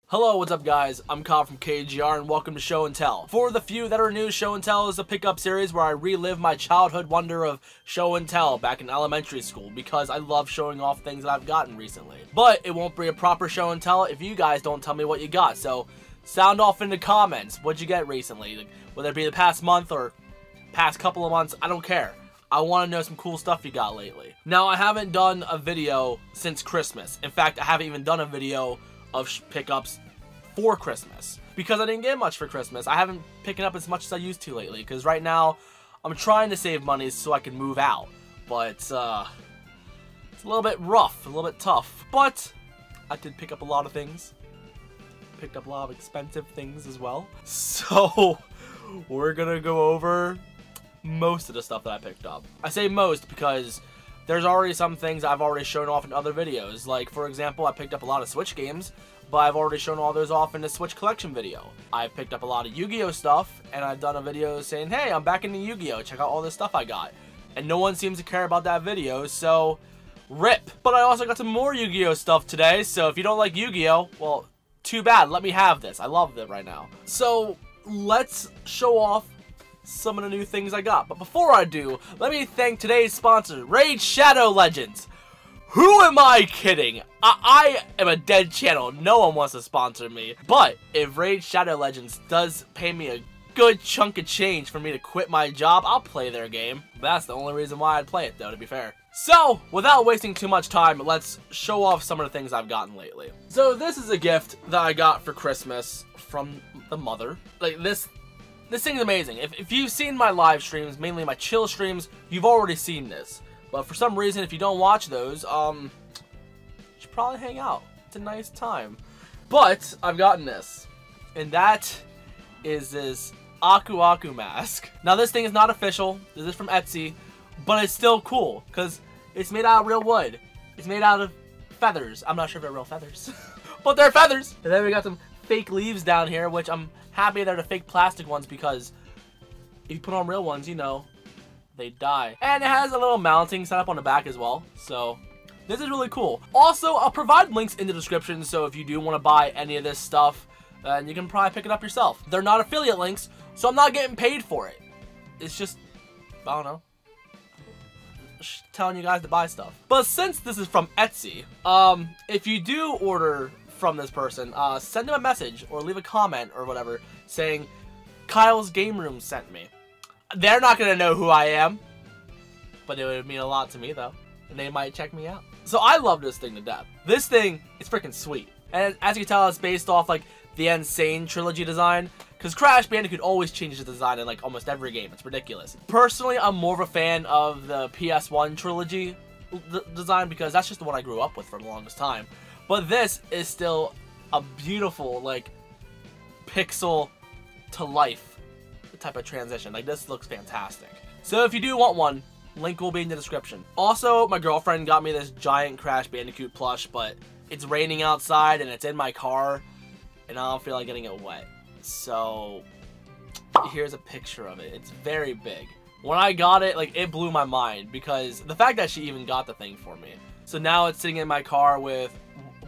Hello, what's up guys? I'm Kyle from KGR and welcome to Show and Tell. For the few that are new, Show and Tell is a pickup series where I relive my childhood wonder of Show and Tell back in elementary school because I love showing off things that I've gotten recently. But it won't be a proper Show and Tell if you guys don't tell me what you got, so sound off in the comments. What'd you get recently? Like, whether it be the past month or past couple of months, I don't care. I want to know some cool stuff you got lately. Now, I haven't done a video since Christmas. In fact, I haven't even done a video of pickups for Christmas because I didn't get much for Christmas. I haven't picked up as much as I used to lately because right now I'm trying to save money so I can move out, but it's a little bit rough, a little bit tough, but I did pick up a lot of things. Picked up a lot of expensive things as well, so we're gonna go over most of the stuff that I picked up. I say most because there's already some things I've already shown off in other videos. Like, for example, I picked up a lot of Switch games, but I've already shown all those off in the Switch collection video. I've picked up a lot of Yu-Gi-Oh stuff, and I've done a video saying, hey, I'm back into Yu-Gi-Oh, check out all this stuff I got. And no one seems to care about that video, so rip. But I also got some more Yu-Gi-Oh stuff today, so if you don't like Yu-Gi-Oh, well, too bad, let me have this. I love it right now. So, let's show off some of the new things I got. But before I do, let me thank today's sponsor, Raid Shadow Legends. Who am I kidding? I am a dead channel. No one wants to sponsor me. But if Raid Shadow Legends does pay me a good chunk of change for me to quit my job, I'll play their game. That's the only reason why I'd play it, though, to be fair. So, without wasting too much time, let's show off some of the things I've gotten lately. So, this is a gift that I got for Christmas from the mother. Like, this thing's amazing. If you've seen my live streams, mainly my chill streams, you've already seen this. But for some reason, if you don't watch those, you should probably hang out. It's a nice time. But I've gotten this, and that is this Akuaku Mask. Now, this thing is not official. This is from Etsy, but it's still cool because it's made out of real wood. It's made out of feathers. I'm not sure if they're real feathers, but they're feathers. And then we got some fake leaves down here, which I'm happy they're the fake plastic ones because if you put on real ones, you know, they die. And it has a little mounting setup on the back as well, so this is really cool. Also, I'll provide links in the description, so if you do want to buy any of this stuff, then you can probably pick it up yourself. They're not affiliate links, so I'm not getting paid for it. It's just, I don't know, just telling you guys to buy stuff. But since this is from Etsy, if you do order from this person, send them a message or leave a comment or whatever saying Kyle's Game Room sent me. They're not gonna know who I am, but it would mean a lot to me though, and they might check me out. So I love this thing to death. This thing is freaking sweet, and as you can tell, it's based off like the Insane trilogy design, because Crash Bandicoot always changes the design in like almost every game. It's ridiculous. Personally, I'm more of a fan of the PS1 trilogy design because that's just the one I grew up with for the longest time. But this is still a beautiful, like, pixel to life type of transition. Like, this looks fantastic. So if you do want one, link will be in the description. Also, my girlfriend got me this giant Crash Bandicoot plush, but it's raining outside and it's in my car, and I don't feel like getting it wet. So here's a picture of it. It's very big. When I got it, like, it blew my mind because the fact that she even got the thing for me. So now it's sitting in my car with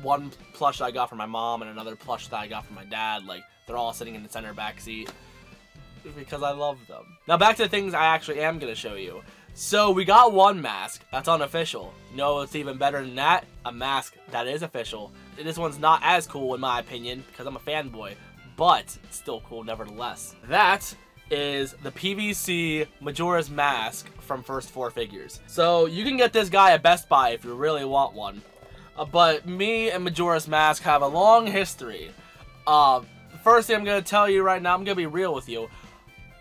one plush that I got from my mom and another plush that I got from my dad. Like, they're all sitting in the center back seat because I love them. Now back to the things I actually am going to show you. So we got one mask that's unofficial. No, it's even better than that. A mask that is official. This one's not as cool in my opinion because I'm a fanboy, but it's still cool nevertheless. That is the PVC Majora's Mask from First 4 Figures. So you can get this guy at Best Buy if you really want one. But me and Majora's Mask have a long history. First thing I'm going to tell you right now, I'm going to be real with you.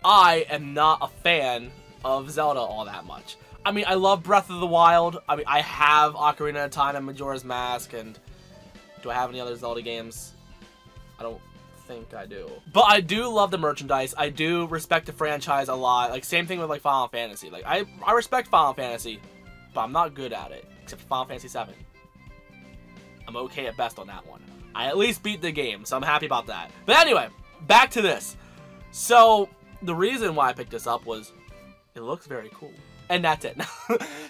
I am not a fan of Zelda all that much. I mean, I love Breath of the Wild. I mean, I have Ocarina of Time and Majora's Mask, and do I have any other Zelda games? I don't think I do. But I do love the merchandise. I do respect the franchise a lot. Like, same thing with, like, Final Fantasy. Like, I respect Final Fantasy, but I'm not good at it, except for Final Fantasy 7. I'm okay at best on that one. I at least beat the game, so I'm happy about that. But anyway, back to this. So, the reason why I picked this up was it looks very cool. And that's it.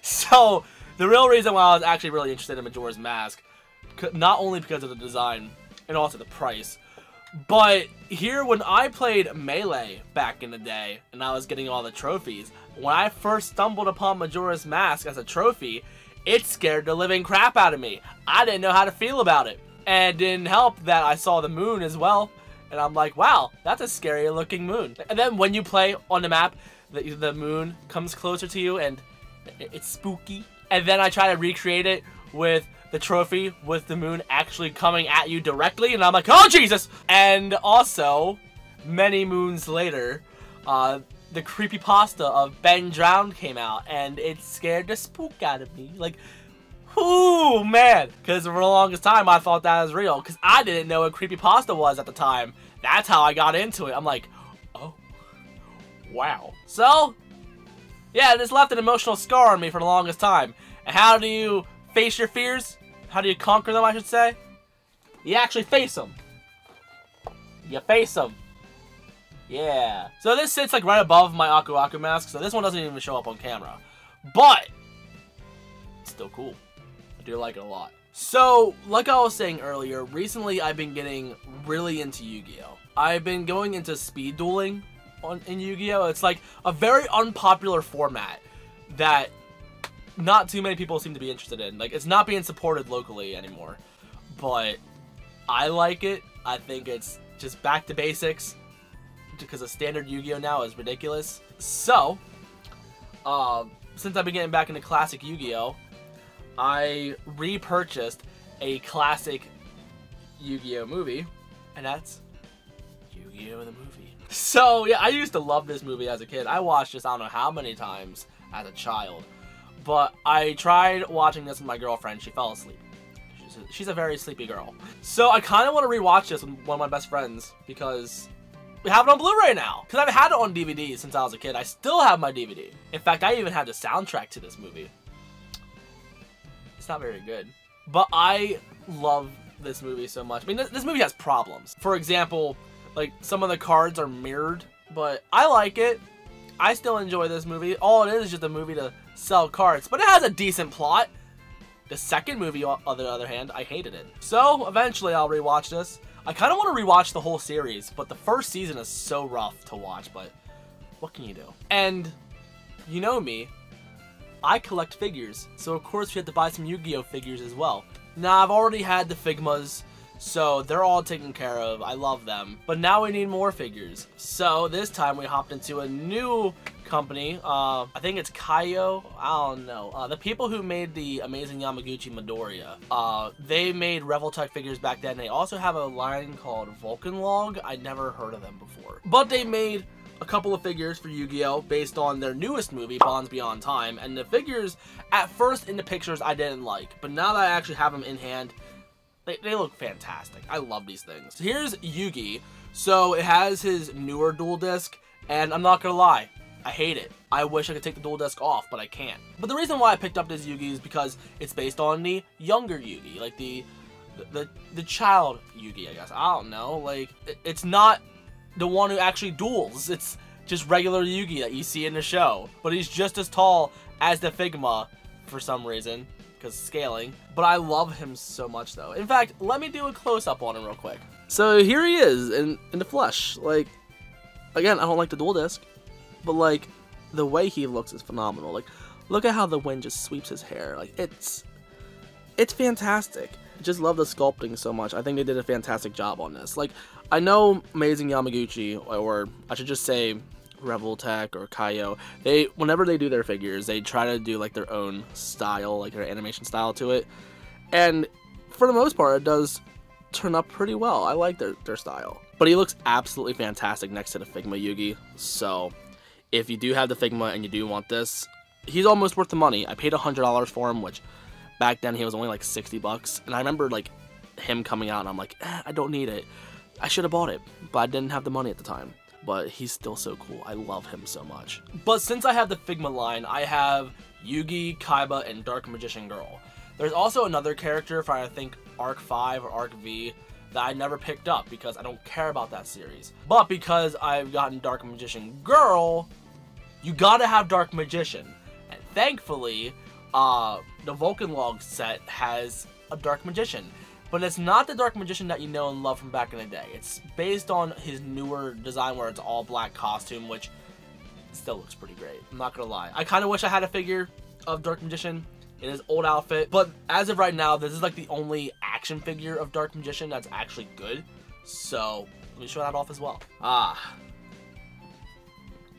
So, the real reason why I was actually really interested in Majora's Mask, not only because of the design, and also the price. But here, when I played Melee back in the day, and I was getting all the trophies, when I first stumbled upon Majora's Mask as a trophy, it scared the living crap out of me. I didn't know how to feel about it. And it didn't help that I saw the moon as well. And I'm like, wow, that's a scary looking moon. And then when you play on the map, the moon comes closer to you and it's spooky. And then I try to recreate it with the trophy with the moon actually coming at you directly. And I'm like, oh, Jesus! And also, many moons later, the creepypasta of Ben Drowned came out. And it scared the spook out of me. Like, ooh, man. Because for the longest time, I thought that was real. Because I didn't know what creepypasta was at the time. That's how I got into it. I'm like, oh, wow. So, yeah, this left an emotional scar on me for the longest time. And how do you face your fears? How do you conquer them, I should say? You actually face them. You face them. Yeah. So this sits like right above my Akuaku Mask. So this one doesn't even show up on camera. But, it's still cool. I do like it a lot. So, like I was saying earlier, recently I've been getting really into Yu-Gi-Oh! I've been going into speed dueling in Yu-Gi-Oh! It's like a very unpopular format that not too many people seem to be interested in. Like, it's not being supported locally anymore. But I like it. I think it's just back to basics because a standard Yu-Gi-Oh! Now is ridiculous. So, since I've been getting back into classic Yu-Gi-Oh! I repurchased a classic Yu-Gi-Oh! Movie, and that's Yu-Gi-Oh! The movie. So, yeah, I used to love this movie as a kid. I watched this I don't know how many times as a child. But I tried watching this with my girlfriend. She fell asleep. She's a very sleepy girl. So I kind of want to rewatch this with one of my best friends because we have it on Blu-ray now. Because I've had it on DVD since I was a kid. I still have my DVD. In fact, I even had the soundtrack to this movie. It's not very good. But I love this movie so much. I mean, this movie has problems. For example, like, some of the cards are mirrored. But I like it. I still enjoy this movie. All it is just a movie to sell cards. But it has a decent plot. The second movie, on the other hand, I hated it. So, eventually I'll rewatch this. I kind of want to rewatch the whole series, but the first season is so rough to watch, but what can you do? And, you know me, I collect figures, so of course we have to buy some Yu-Gi-Oh! Figures as well. Now, I've already had the Figmas, so they're all taken care of. I love them. But now we need more figures. So, this time we hopped into a new company. I think it's Kaio. I don't know. The people who made the amazing Yamaguchi Midoriya, they made Revoltech figures back then. They also have a line called Vulcan Log. I'd never heard of them before. But they made a couple of figures for Yu-Gi-Oh! Based on their newest movie, Bonds Beyond Time. And the figures, at first in the pictures, I didn't like. But now that I actually have them in hand, they look fantastic. I love these things. So here's Yugi. So it has his newer dual disc. And I'm not gonna lie, I hate it. I wish I could take the dual disc off, but I can't. But the reason why I picked up this Yugi is because it's based on the younger Yugi, like the child Yugi, I guess. I don't know. Like, it's not the one who actually duels. It's just regular Yugi that you see in the show. But he's just as tall as the Figma for some reason, because scaling. But I love him so much, though. In fact, let me do a close-up on him real quick. So here he is in the flesh. Like, again, I don't like the dual disc. But, like, the way he looks is phenomenal. Like, look at how the wind just sweeps his hair. Like, it's fantastic. I just love the sculpting so much. I think they did a fantastic job on this. Like, I know Amazing Yamaguchi, or I should just say Revoltech or Kaio, whenever they do their figures, they try to do, like, their own style, like, their animation style to it. And for the most part, it does turn up pretty well. I like their style. But he looks absolutely fantastic next to the Figma Yugi, so if you do have the Figma and you do want this, he's almost worth the money. I paid $100 for him, which back then he was only like 60 bucks. And I remember like him coming out and I'm like, I don't need it. I should have bought it, but I didn't have the money at the time. But he's still so cool. I love him so much. But since I have the Figma line, I have Yugi, Kaiba, and Dark Magician Girl. There's also another character for I think Arc 5 or Arc V that I never picked up because I don't care about that series. But because I've gotten Dark Magician Girl, you gotta have Dark Magician. And thankfully, the Vulcan Log set has a Dark Magician. but it's not the Dark Magician that you know and love from back in the day. It's based on his newer design where it's all black costume, which still looks pretty great. I'm not gonna lie. I kind of wish I had a figure of Dark Magician in his old outfit, but as of right now, this is like the only action figure of Dark Magician that's actually good. So let me show that off as well.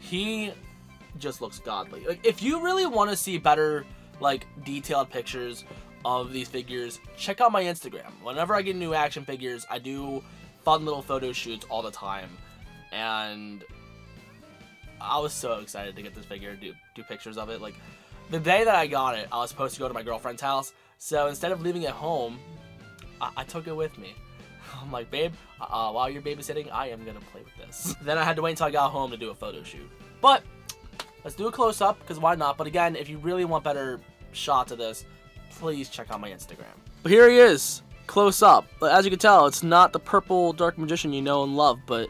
He just looks godly. Like, if you really want to see better, like, detailed pictures of these figures, check out my Instagram. Whenever I get new action figures, I do fun little photo shoots all the time, and I was so excited to get this figure, do pictures of it. Like, the day that I got it, I was supposed to go to my girlfriend's house, so instead of leaving it home, I took it with me. I'm like, babe, while you're babysitting, I am gonna play with this. Then I had to wait until I got home to do a photo shoot. But let's do a close-up, because why not? But again, if you really want better shots of this, please check out my Instagram. But here he is, close up. But as you can tell, it's not the purple Dark Magician you know and love, but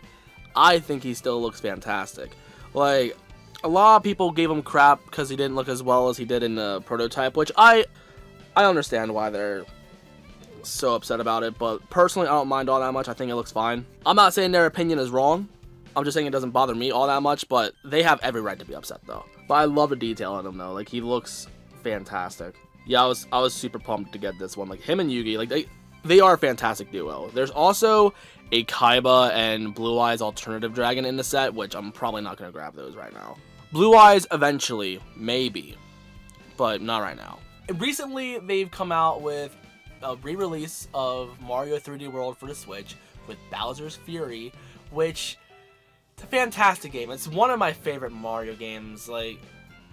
I think he still looks fantastic. Like, a lot of people gave him crap because he didn't look as well as he did in the prototype, which I understand why they're so upset about it, but personally, I don't mind all that much. I think it looks fine. I'm not saying their opinion is wrong. I'm just saying it doesn't bother me all that much, but they have every right to be upset, though. But I love the detail on him, though. Like, he looks fantastic. Yeah, I was super pumped to get this one. Like, him and Yugi, like, they are a fantastic duo. There's also a Kaiba and Blue Eyes alternative dragon in the set, which I'm probably not going to grab those right now. Blue Eyes eventually, maybe, but not right now. Recently, they've come out with a re-release of Mario 3D World for the Switch with Bowser's Fury, which it's a fantastic game. It's one of my favorite Mario games. Like,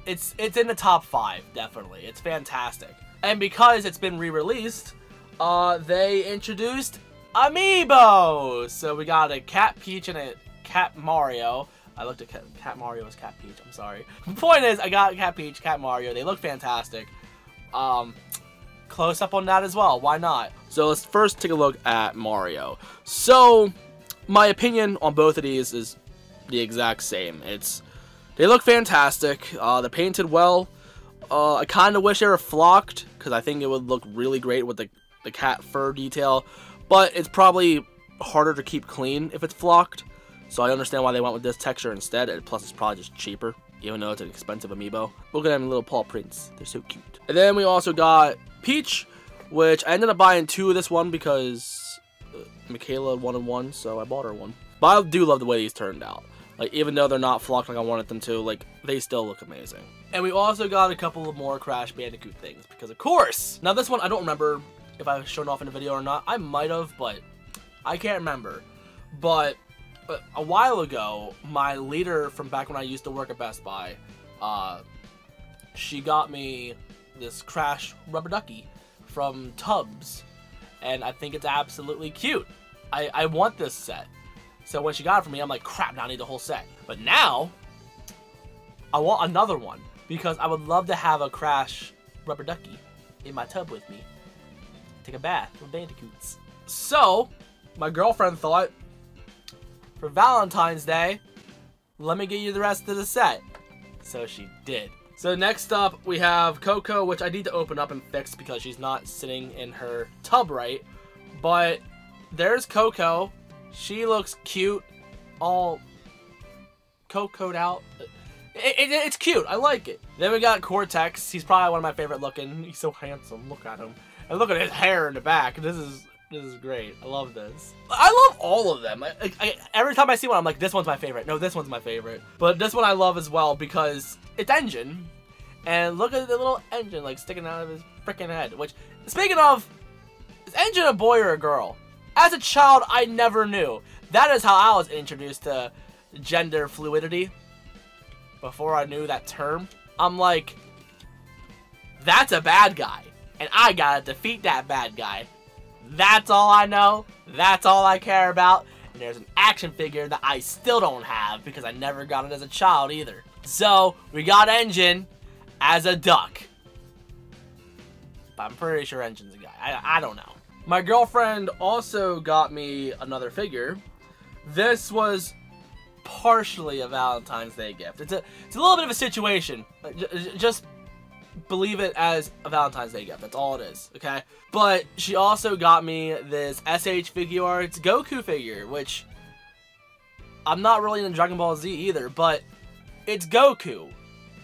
it's in the top 5, definitely. It's fantastic. And because it's been re-released, they introduced amiibo. So we got a Cat Peach and a Cat Mario. I looked at Cat Mario as Cat Peach. I'm sorry. The point is, I got Cat Peach, Cat Mario. They look fantastic. Close up on that as well. Why not? So let's first take a look at Mario. So my opinion on both of these is the exact same. They look fantastic. They're painted well. I kind of wish they were flocked because I think it would look really great with the cat fur detail. But it's probably harder to keep clean if it's flocked. So I understand why they went with this texture instead. And plus, it's probably just cheaper, even though it's an expensive amiibo. Look at them little paw prints. They're so cute. And then we also got Peach, which I ended up buying 2 of this one because Michaela wanted one, so I bought her one. But I do love the way these turned out. Like, even though they're not flocked like I wanted them to, like, they still look amazing. And we also got a couple of more Crash Bandicoot things, because of course! Now this one, I don't remember if I showed off in a video or not. I might have, but I can't remember. But a while ago, my leader from back when I used to work at Best Buy, she got me this Crash rubber ducky from Tubbz, and I think it's absolutely cute. I want this set. So when she got it for me, I'm like, crap, now I need the whole set. But now, I want another one, because I would love to have a Crash rubber ducky in my tub with me. Take a bath with Bandicoots. So, my girlfriend thought, for Valentine's Day, let me get you the rest of the set. So she did. So next up, we have Coco, which I need to open up and fix because she's not sitting in her tub right. But there's Coco. She looks cute, all Coco'd out. It's cute. I like it. Then we got Cortex. He's probably one of my favorite looking. He's so handsome. Look at him. And look at his hair in the back. This is great. I love this. I love all of them. Every time I see one, I'm like, this one's my favorite. No, this one's my favorite. But this one I love as well because it's engine. And look at the little engine like sticking out of his freaking head. Which, speaking of, is engine a boy or a girl? As a child, I never knew. That is how I was introduced to gender fluidity. Before I knew that term. I'm like, that's a bad guy. And I gotta defeat that bad guy. That's all I know. That's all I care about. And there's an action figure that I still don't have because I never got it as a child either. So, we got Engine as a duck. But I'm pretty sure Engine's a guy. I don't know. My girlfriend also got me another figure. This was partially a Valentine's Day gift. It's a little bit of a situation. Just believe it as a Valentine's Day gift. That's all it is, okay? But she also got me this SH Figuarts Goku figure, which I'm not really into Dragon Ball Z either, but it's Goku.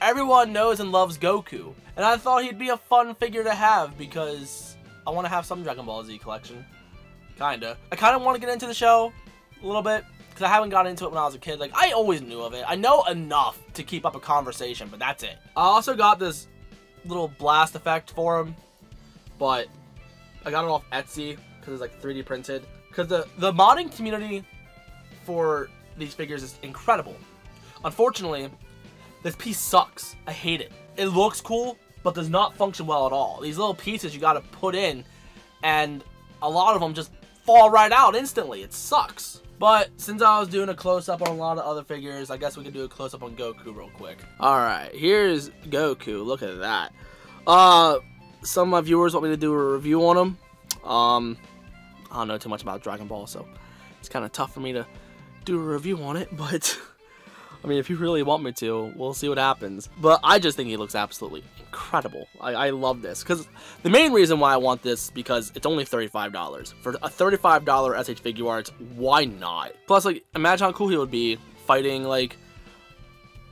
Everyone knows and loves Goku. And I thought he'd be a fun figure to have because I want to have some Dragon Ball Z collection. Kinda. I kind of want to get into the show a little bit because I haven't gotten into it when I was a kid. Like, I always knew of it. I know enough to keep up a conversation, but that's it. I also got this little blast effect for him, but I got it off Etsy because it's like 3D printed. Because the modding community for these figures is incredible. Unfortunately, this piece sucks. I hate it. It looks cool, but does not function well at all. These little pieces you gotta put in, and a lot of them just fall right out instantly. It sucks. But since I was doing a close-up on a lot of other figures, I guess we could do a close-up on Goku real quick. Alright, here's Goku. Look at that. Some of my viewers want me to do a review on him. I don't know too much about Dragon Ball, so it's kind of tough for me to do a review on it, but I mean, if you really want me to, we'll see what happens. But I just think he looks absolutely incredible. I love this, because the main reason why I want this is because it's only $35. For a $35 SH Figuarts, why not? Plus, like, imagine how cool he would be fighting, like,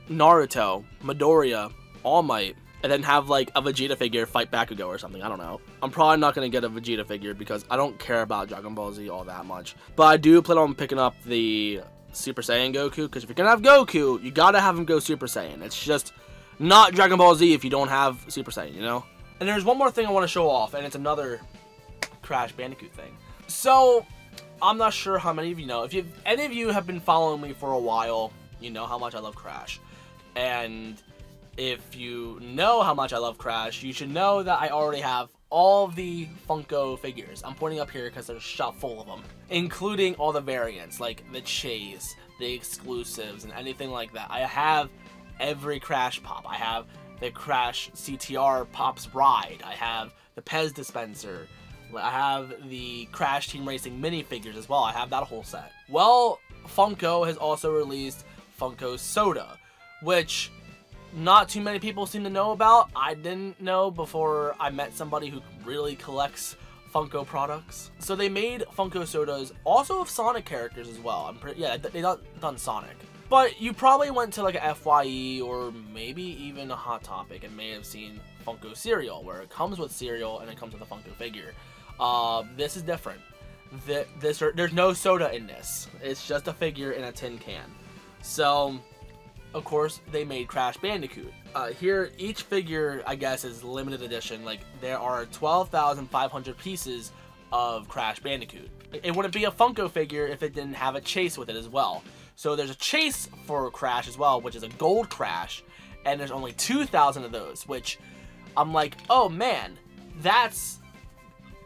Naruto, Midoriya, All Might, and then have, like, a Vegeta figure fight Bakugo or something. I don't know. I'm probably not going to get a Vegeta figure because I don't care about Dragon Ball Z all that much. But I do plan on picking up the Super Saiyan Goku, because if you're going to have Goku, you got to have him go Super Saiyan. It's just not Dragon Ball Z if you don't have Super Saiyan, you know? And there's one more thing I want to show off, and it's another Crash Bandicoot thing. So, I'm not sure how many of you know. If any of you have been following me for a while, you know how much I love Crash. And if you know how much I love Crash, you should know that I already have all of the Funko figures. I'm pointing up here because there's a shop full of them, including all the variants, like the Chase, the exclusives, and anything like that. I have every Crash Pop. I have the Crash CTR Pop's Ride. I have the Pez dispenser. I have the Crash Team Racing minifigures as well. I have that whole set. Well, Funko has also released Funko Soda, which not too many people seem to know about. I didn't know before I met somebody who really collects Funko products. So they made Funko Sodas also of Sonic characters as well. Yeah, they done Sonic. But you probably went to like a FYE or maybe even a Hot Topic and may have seen Funko cereal, where it comes with cereal and it comes with a Funko figure. This is different. There's no soda in this. It's just a figure in a tin can. So, of course, they made Crash Bandicoot. Here, each figure, I guess, is limited edition. Like, there are 12,500 pieces of Crash Bandicoot. It wouldn't be a Funko figure if it didn't have a chase with it as well. So there's a chase for Crash as well, which is a gold Crash, and there's only 2,000 of those, which I'm like, oh man, that's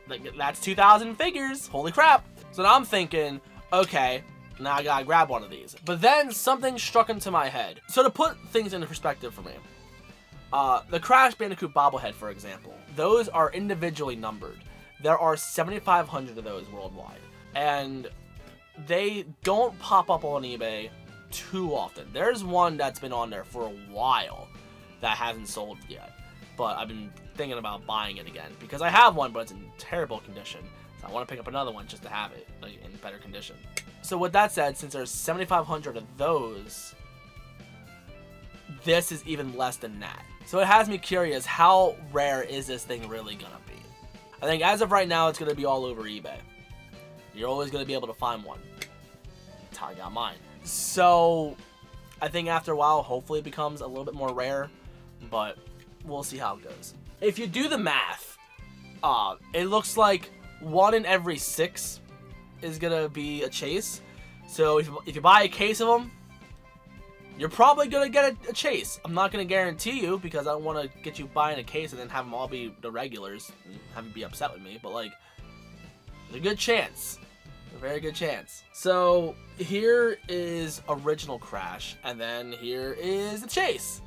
2,000 figures, holy crap. So now I'm thinking, okay, now I gotta grab one of these. But then something struck into my head. So to put things into perspective for me, the Crash Bandicoot Bobblehead, for example, those are individually numbered. There are 7,500 of those worldwide, and they don't pop up on eBay too often. There's one that's been on there for a while that hasn't sold yet, but I've been thinking about buying it again because I have one, but it's in terrible condition. So I want to pick up another one just to have it like, in better condition. So with that said, since there's 7,500 of those, this is even less than that. So it has me curious, how rare is this thing really gonna be? I think as of right now, it's gonna be all over eBay. You're always going to be able to find one. That's how I got mine. So, I think after a while, hopefully it becomes a little bit more rare, but we'll see how it goes. If you do the math, it looks like 1 in every 6 is going to be a chase. So, if you buy a case of them, you're probably going to get a chase. I'm not going to guarantee you because I don't want to get you buying a case and then have them all be the regulars and have you be upset with me, but like, there's a good chance. A very good chance. So here is original Crash, and then here is the chase.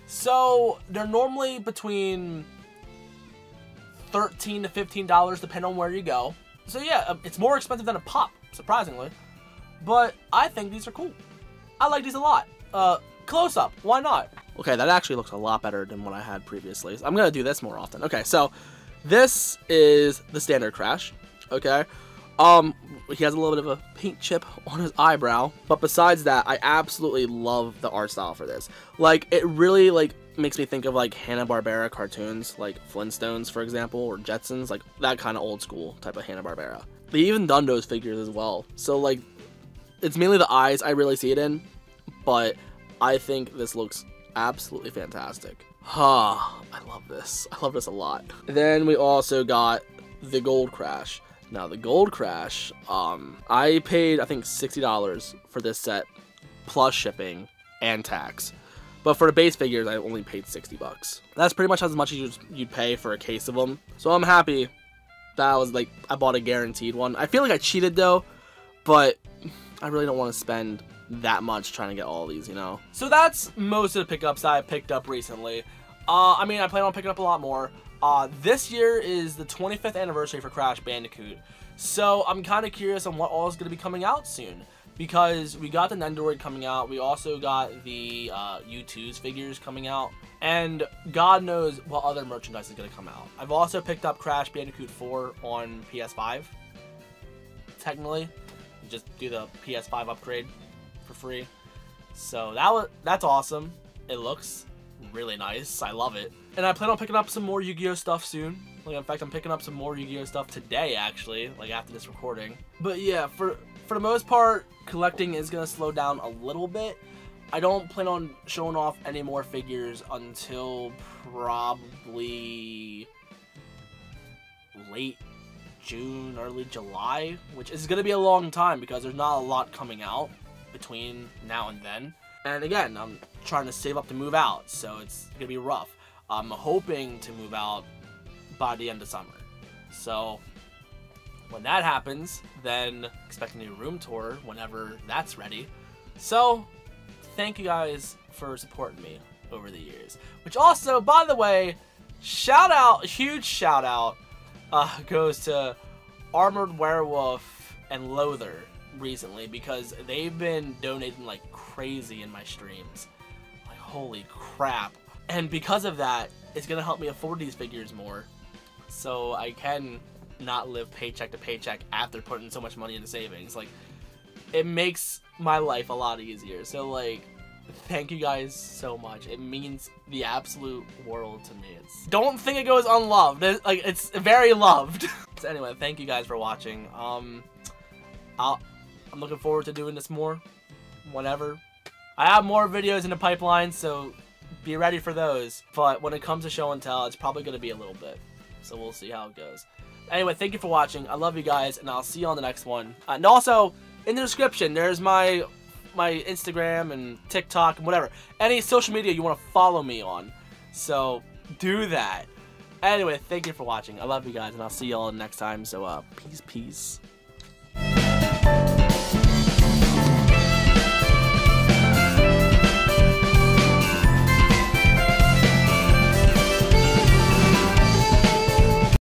So they're normally between $13 to $15 depending on where you go. So yeah, it's more expensive than a pop, surprisingly. But I think these are cool. I like these a lot. Close up, why not? Okay, that actually looks a lot better than what I had previously. I'm gonna do this more often. Okay, so this is the standard Crash. Okay, he has a little bit of a paint chip on his eyebrow, but besides that, I absolutely love the art style for this. Like, it really like makes me think of like Hanna-Barbera cartoons, like Flintstones, for example, or Jetsons, like that kind of old school type of Hanna-Barbera. They even done those figures as well. So like, it's mainly the eyes I really see it in, but I think this looks absolutely fantastic. I love this. I love this a lot. Then we also got the Gold Crash. Now the Gold Crash, I paid I think $60 for this set, plus shipping and tax. But for the base figures, I only paid 60 bucks. That's pretty much as much as you'd pay for a case of them. So I'm happy that I was like, I bought a guaranteed one. I feel like I cheated though, but I really don't want to spend that much trying to get all these, you know? So that's most of the pickups that I picked up recently. I mean, I plan on picking up a lot more. This year is the 25th anniversary for Crash Bandicoot, so I'm kind of curious on what all is going to be coming out soon, because we got the Nendoroid coming out, we also got the U2's figures coming out, and God knows what other merchandise is going to come out. I've also picked up Crash Bandicoot 4 on PS5, technically, just do the PS5 upgrade for free, so that's awesome. It looks really nice. I love it. And I plan on picking up some more Yu-Gi-Oh stuff soon. Like, in fact, I'm picking up some more Yu-Gi-Oh stuff today, actually, like after this recording. But yeah, for the most part, collecting is gonna slow down a little bit. I don't plan on showing off any more figures until probably late June, early July, which is gonna be a long time because there's not a lot coming out between now and then. And again, I'm trying to save up to move out, so it's gonna be rough. I'm hoping to move out by the end of summer. So when that happens, then expect a new room tour whenever that's ready. So thank you guys for supporting me over the years. Which also, by the way, huge shout out goes to Armored Werewolf and Loather recently, because they've been donating like crazy in my streams. Like, holy crap. And because of that, it's gonna help me afford these figures more, so I can not live paycheck to paycheck after putting so much money into savings. Like, it makes my life a lot easier. So like, thank you guys so much. It means the absolute world to me. Don't think it goes unloved. Like, it's very loved. So anyway, thank you guys for watching. I'm looking forward to doing this more whenever. I have more videos in the pipeline, so be ready for those. But when it comes to show and tell, it's probably going to be a little bit. So we'll see how it goes. Anyway, thank you for watching. I love you guys, and I'll see you on the next one. And also, in the description, there's my Instagram and TikTok and whatever. Any social media you want to follow me on. So do that. Anyway, thank you for watching. I love you guys, and I'll see you all next time. So peace.